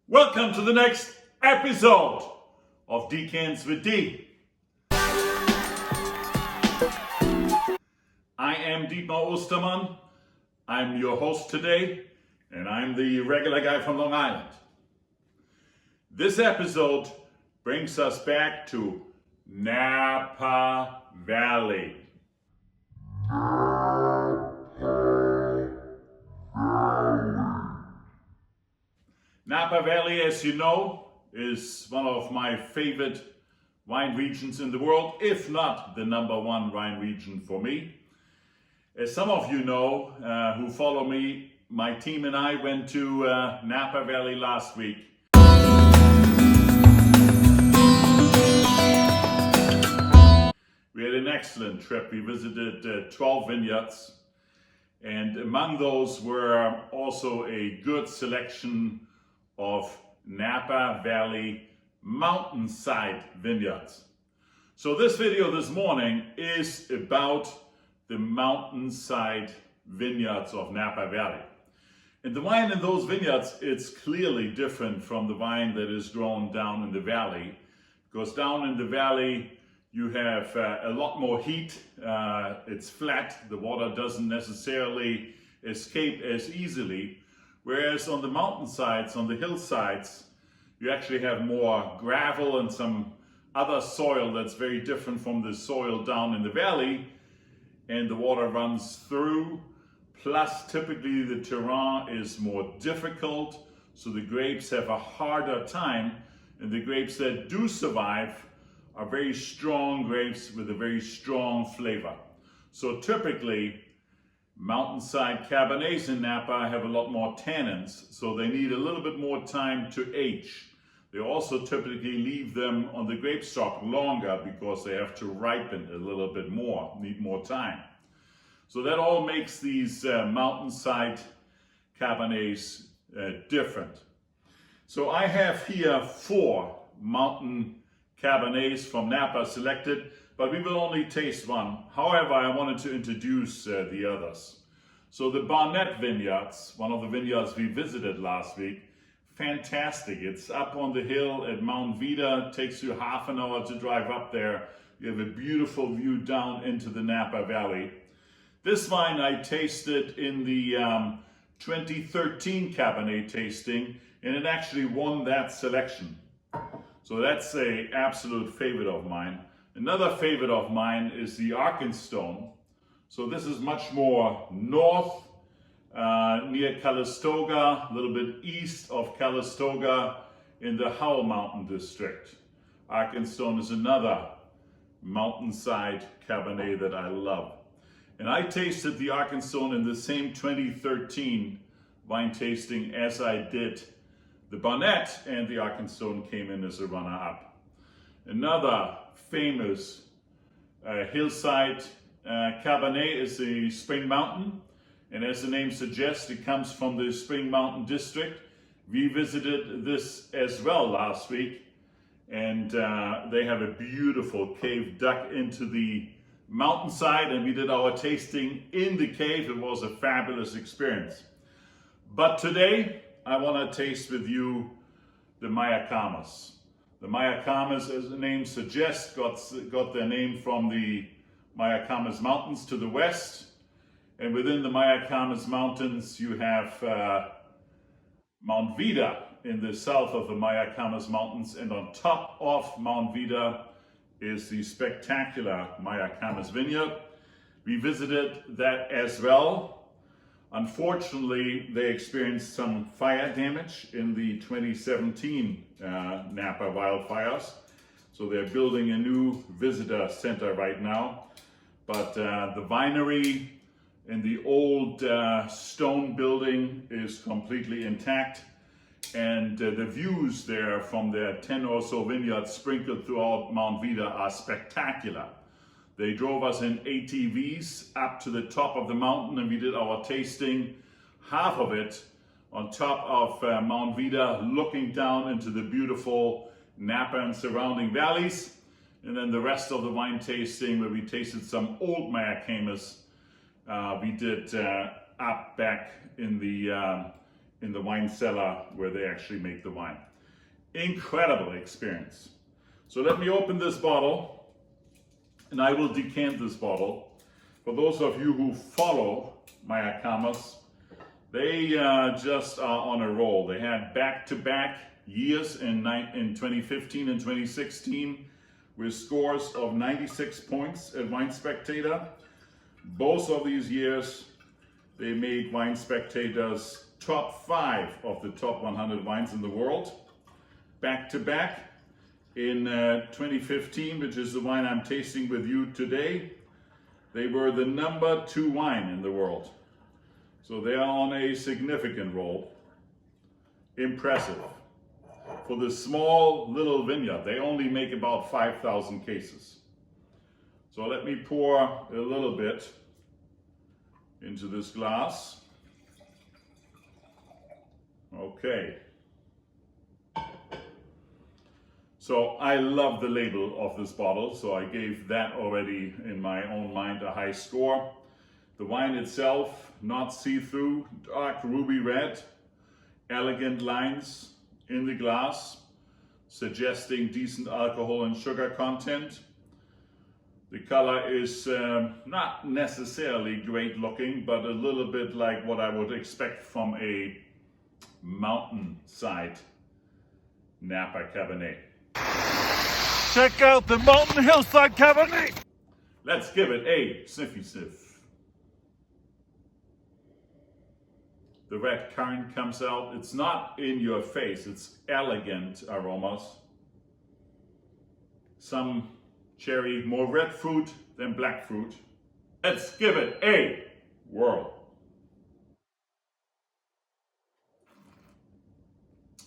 Welcome to the next episode of Decants with D. I am Dietmar Ostermann. I'm your host today, and I'm the regular guy from Long Island. This episode brings us back to Napa Valley. Napa Valley, as you know, is one of my favorite wine regions in the world, if not the number one wine region for me. As some of you know who follow me, my team and I went to Napa Valley last week. We had an excellent trip. We visited 12 vineyards, and among those were also a good selection of Napa Valley Moutain-Side vineyards. So this video this morning is about the Moutain-Side vineyards of Napa Valley. And the wine in those vineyards, it's clearly different from the wine that is grown down in the valley, because down in the valley you have a lot more heat. It's flat, the water doesn't necessarily escape as easily. Whereas on the mountainsides, on the hillsides, you actually have more gravel and some other soil that's very different from the soil down in the valley, and the water runs through. Plus, typically the terrain is more difficult, so the grapes have a harder time, and the grapes that do survive are very strong grapes with a very strong flavor. So typically, Moutain-Side Cabernets in Napa have a lot more tannins, so they need a little bit more time to age. They also typically leave them on the grape stock longer because they have to ripen a little bit more, need more time. So that all makes these Moutain-Side Cabernets different. So I have here 4 Mountain Cabernets from Napa selected, but we will only taste one. However, I wanted to introduce the others. So the Barnett vineyards, one of the vineyards we visited last week, fantastic. It's up on the hill at Mount Vida. It takes you half an hour to drive up there. You have a beautiful view down into the Napa Valley. This wine I tasted in the 2013 Cabernet tasting, and it actually won that selection. So that's an absolute favorite of mine. Another favorite of mine is the Arkenstone. So this is much more north, near Calistoga, a little bit east of Calistoga in the Howell Mountain district. Arkenstone is another Moutain-Side Cabernet that I love. And I tasted the Arkenstone in the same 2013 wine tasting as I did the Barnett, and the Arkenstone came in as a runner-up. Another famous hillside Cabernet is the Spring Mountain, and as the name suggests, it comes from the Spring Mountain district. We visited this as well last week, and they have a beautiful cave dug into the mountainside, and we did our tasting in the cave. It was a fabulous experience. But today I want to taste with you the Mayacamas. The Mayacamas, as the name suggests, got their name from the Mayacamas Mountains to the west. And within the Mayacamas Mountains, you have Mount Vida in the south of the Mayacamas Mountains. And on top of Mount Vida is the spectacular Mayacamas Vineyard. We visited that as well. Unfortunately, they experienced some fire damage in the 2017 Napa wildfires. So they're building a new visitor center right now. But the winery in the old stone building is completely intact. And the views there from their 10 or so vineyards sprinkled throughout Mount Vida are spectacular. They drove us in ATVs up to the top of the mountain, and we did our tasting, half of it on top of Mount Vida, looking down into the beautiful Napa and surrounding valleys. And then the rest of the wine tasting, where we tasted some old Mayacamas, we did up back in in the wine cellar where they actually make the wine. Incredible experience. So let me open this bottle and I will decant this bottle. For those of you who follow Mayacamas, they just are on a roll. They had back-to-back years in 2015 and 2016 with scores of 96 points at Wine Spectator. Both of these years, they made Wine Spectator's top 5 of the top 100 wines in the world. Back-to-back in 2015, which is the wine I'm tasting with you today, they were the number 2 wine in the world. So they are on a significant roll. Impressive. For the small little vineyard, they only make about 5,000 cases. So let me pour a little bit into this glass. Okay. So I love the label of this bottle, so I gave that already in my own mind a high score. The wine itself, not see-through, dark ruby red, elegant lines in the glass, suggesting decent alcohol and sugar content. The color is not necessarily great looking, but a little bit like what I would expect from a Moutain-Side Napa Cabernet. Check out the Mountain Hillside Cabernet. Let's give it a sniffy sniff. The red currant comes out. It's not in your face. It's elegant aromas. Some cherry, more red fruit than black fruit. Let's give it a whirl.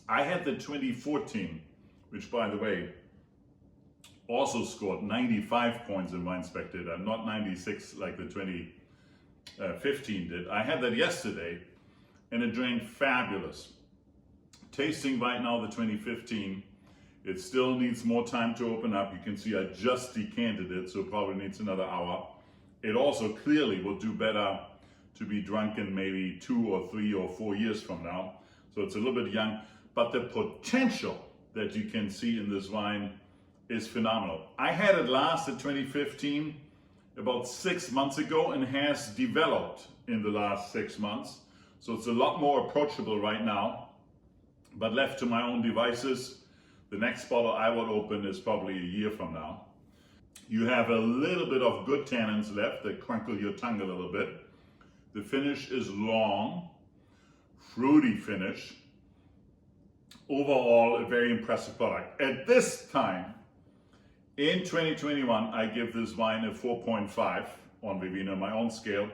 I had the 2014, which by the way, also scored 95 points in Wine Spectator, not 96 like the 2015 did. I had that yesterday and it drank fabulous. Tasting right now the 2015, it still needs more time to open up. You can see I just decanted it, so it probably needs another hour. It also clearly will do better to be drunken maybe 2 or 3 or 4 years from now. So it's a little bit young, but the potential that you can see in this wine is phenomenal. I had it last at 2015 about 6 months ago and has developed in the last 6 months. So it's a lot more approachable right now, but left to my own devices, the next bottle I will open is probably a year from now. You have a little bit of good tannins left that crinkle your tongue a little bit. The finish is long, fruity finish. Overall, a very impressive product. At this time, in 2021, I give this wine a 4.5 on Vivino, my own scale.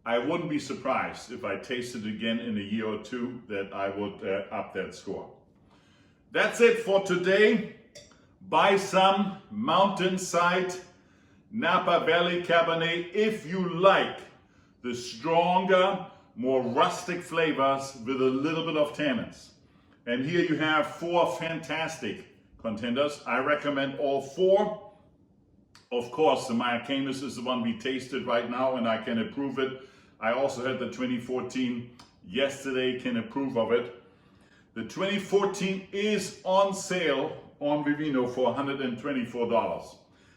I wouldn't be surprised if I tasted it again in a year or two that I would up that score. That's it for today. Buy some Moutain-Side Napa Valley Cabernet if you like the stronger, more rustic flavors with a little bit of tannins. And here you have 4 fantastic contenders. I recommend all 4. Of course, the Mayacamas is the one we tasted right now and I can approve it. I also had the 2014 yesterday, can approve of it. The 2014 is on sale on Vivino for $124.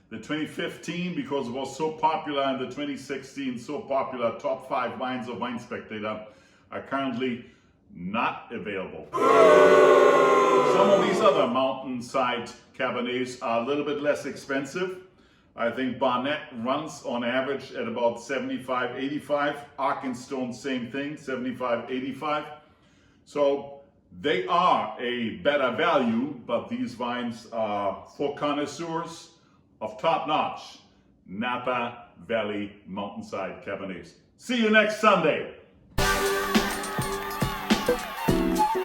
The 2015, because it was so popular, and the 2016 so popular top 5 wines of Wine Spectator are currently not available. Some of these other Moutain-Side Cabernets are a little bit less expensive. I think Barnett runs on average at about 75, 85. Arkenstone, same thing, 75, 85. So they are a better value, but these wines are for connoisseurs of top-notch Napa Valley Moutain-Side Cabernets. See you next Sunday.